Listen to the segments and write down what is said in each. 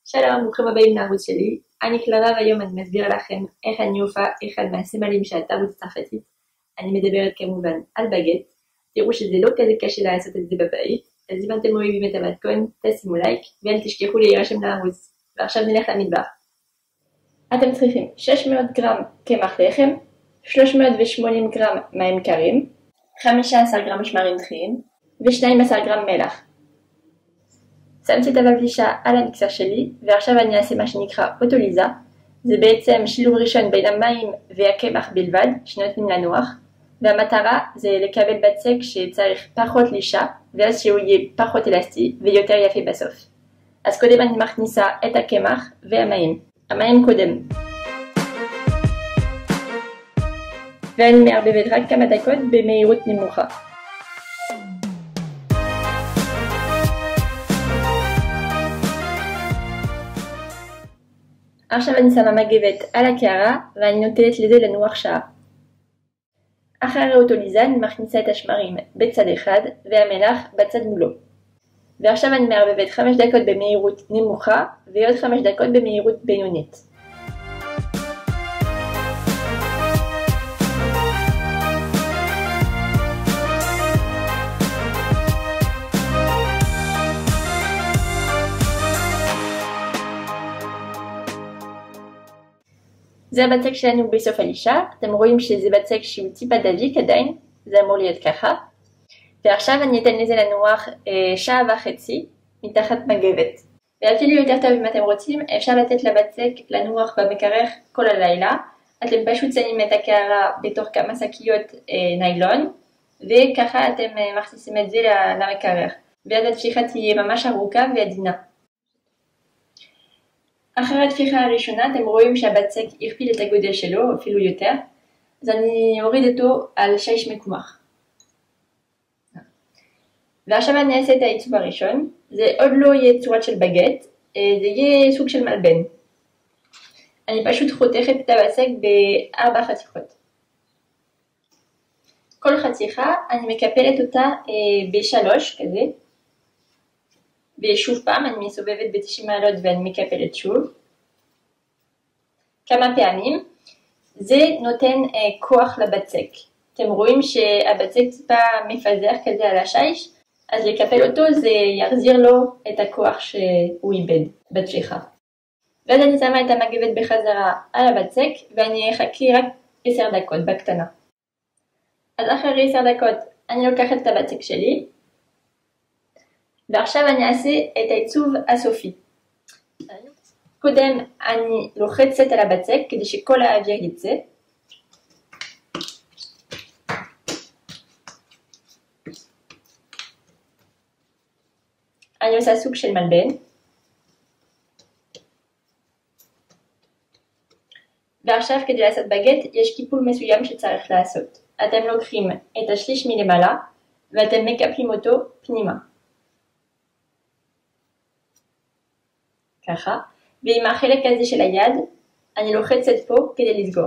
שלום, ברוכים הבאים לערוץ שלי. אני קלרה והיום אני מסבירה לכם איך אני עושה אחד מהסמלים של התרבות הצרפתית. אני מדברת כמובן על בגט. תראו שזה לא כזה קשה לעשות את זה בבית. אז אם אתם אוהבים את המתכון, תשימו לייק ואל תשכחו להירשם לערוץ. ועכשיו נלך למטבח. אתם צריכים 600 גרם קמח לחם, 380 גרם מים קרים, 15 גרם שמרים טריים ו12 גרם מלח. שמתי את הבקלישה על המיקסר שלי, ועכשיו אני אעשה מה שנקרא אוטוליזה. זה בעצם שילוב ראשון בין המים והקמח בלבד, שנותנים לנוח, והמטרה זה לקבל בצק שצריך פחות לישה, ואז שהוא יהיה פחות אלסטי ויותר יפה בסוף. אז קודם אני מכניסה את הקמח והמים. המים קודם. ואני מערבבת רק כמה דקות במהירות נמוכה. עכשיו אני שמה מגבת על הקערה ואני נוטלת לזה לנוח שעה. אחרי האוטוליזה אני מכניסה את השמרים בצד אחד והמלח בצד מולו. ועכשיו אני מערבבת 5 דקות במהירות נמוכה ועוד 5 דקות במהירות בינונית. זה הבצק שלנו בסוף הלישה. אתם רואים שזה בצק שהוא טיפה דביק עדיין, זה אמור להיות ככה. ועכשיו אני אתן לזה לנוח שעה וחצי מתחת מגבת. ואפילו יותר טוב אם אתם רוצים, אפשר לתת לבצק לנוח במקרר כל הלילה. אתם פשוט שמים את הקערה בתוך כמה שקיות ניילון, וככה אתם מכניסים את זה למקרר. ואז התפיחה תהיה ממש ארוכה ועדינה. אחרי התפיחה הראשונה אתם רואים שהבצק הכפיל את הגודל שלו, אפילו יותר. אז אני אוריד אותו על שיש מקומח. ועכשיו אני אעשה את העיצוב הראשון. זה עוד לא יהיה צורת של בגט, זה יהיה סוג של מלבן. אני פשוט חותכת את הבצק ב4 חתיכות. כל חתיכה אני מקפלת אותה ב3 כזה. ושוב פעם אני מסובבת ב90 מעלות ואני מקפלת שוב. כמה פעמים. זה נותן כוח לבצק. אתם רואים שהבצק טיפה מפזר כזה על השיש, אז לקפל אותו זה יחזיר לו את הכוח שהוא איבד בתפיחה. ואז אני שמה את המגבת בחזרה על הבצק ואני אחכה רק 10 דקות בקטנה. אז אחרי 10 דקות אני לוקחת את הבצק שלי. ועכשיו אני אעשה את העיצוב הסופי. קודם אני לוחצת על הבצק כדי שכל האוויר יצא. אני עושה סוג של מלבן. ועכשיו כדי לעשות בגט יש קיפול מסוים שצריך לעשות. אתם לוקחים את השליש מלמעלה ואתם מקפלים אותו פנימה. ככה, ועם החלק הזה של היד, אני לוחצת פה כדי לסגור.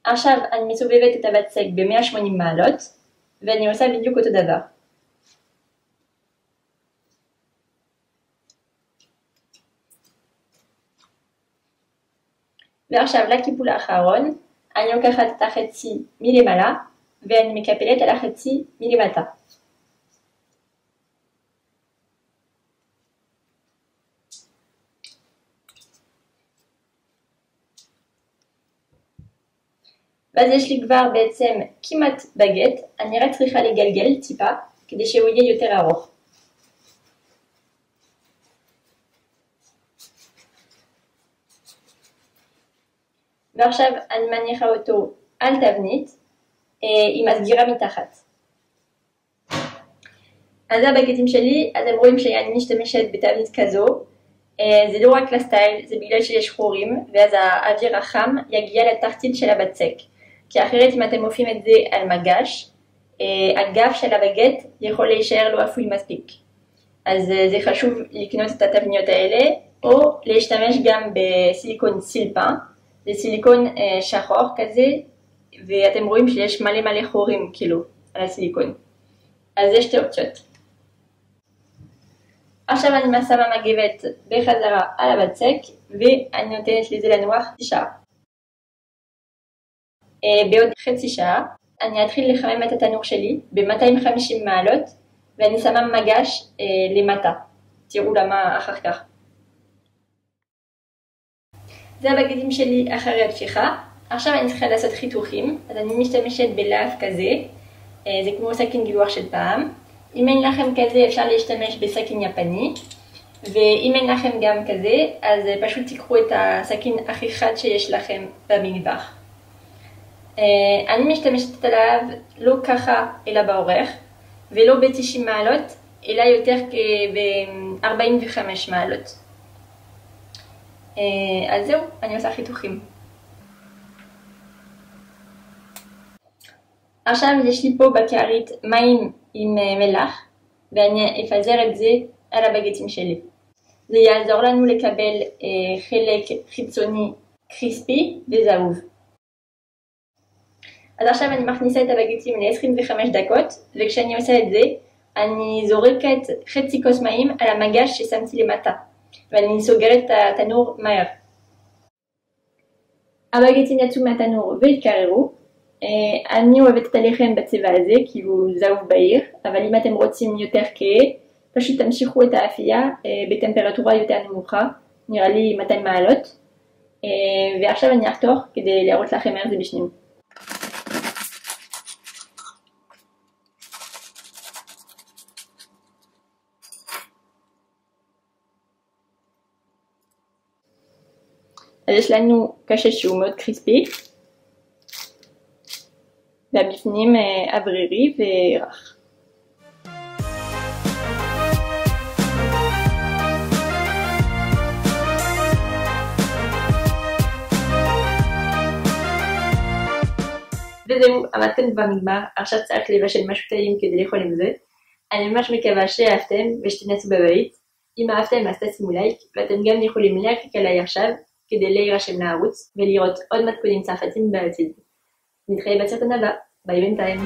עכשיו אני מסובבת את הבצק ב-180 מעלות, ואני עושה בדיוק אותו דבר. ועכשיו לקיפול האחרון, אני לוקחת את החצי מלמעלה, ואני מקפלת על החצי מלמטה. ואז יש לי כבר בעצם כמעט בגט, אני רק צריכה לגלגל טיפה כדי שהוא יהיה יותר ארוך. ועכשיו אני מניחה אותו על תבנית עם הסגירה מתחת. אז הבגטים שלי, אתם רואים שאני משתמשת בתבנית כזו. זה לא רק לסטייל, זה בגלל שיש חורים, ואז האוויר החם יגיע לתחתית של הבצק. כי אחרת אם אתם מופיעים את זה על מגש, הגב של הבגט יכול להישאר לא אפוי מספיק. אז זה חשוב לקנות את התבניות האלה, או להשתמש גם בסיליקון סילפן, זה סיליקון שחור כזה, ואתם רואים שיש מלא חורים כאילו על הסיליקון. אז יש שתי אופציות. עכשיו אני שמה מגבת בחזרה על הבצק ואני נותנת לזה לנוח 9. בעוד חצי שעה אני אתחיל לחמם את התנור שלי ב-250 מעלות ואני שמה מגש למטה. תראו למה אחר כך. זה הבגטים שלי אחרי התפיחה. עכשיו אני צריכה לעשות חיתוכים, אז אני משתמשת בלהב כזה, זה כמו סכין גילוח של פעם. אם אין לכם כזה אפשר להשתמש בסכין יפני, ואם אין לכם גם כזה אז פשוט תיקחו את הסכין הכי חד שיש לכם במטבח. אני משתמשת עליו לא ככה אלא באורך, ולא ב-90 מעלות אלא יותר ב-45 מעלות. אז זהו, אני עושה חיתוכים. עכשיו יש לי פה בכרית מים עם מלח ואני אפזר את זה על הבגטים שלי. זה יעזור לנו לקבל חלק חיצוני קריספי וזהוב. אז עכשיו אני מכניסה את הבגטים ל-25 דקות, וכשאני עושה את זה אני זורקת חצי כוס מים על המגש ששמתי למטה ואני סוגרת את התנור מהר. הבגטים יצאו מהתנור והתקררו. אני אוהבת את הלחם בצבע הזה כי הוא זהוב בהיר, אבל אם אתם רוצים יותר כהה פשוט תמשיכו את האפייה בטמפרטורה יותר נמוכה, נראה לי 200 מעלות. ועכשיו אני אחתוך כדי להראות לכם איך זה בשנים. אז יש לנו קשש שהוא מאוד קריספי, והבפנים אוורירי ורך. וזהו, המתכון במגמר. עכשיו צריך לבשל משהו טעים כדי לאכול עם זה. אני ממש מקווה שאהבתם ושתנסו בבית. אם אהבתם אז תשימו לייק, ואתם גם יכולים להקליק עליי עכשיו כדי להירשם לערוץ ולראות עוד מתכונים צרפתיים בעתיד. נתראה בסרטון הבא, ביי בינתיים.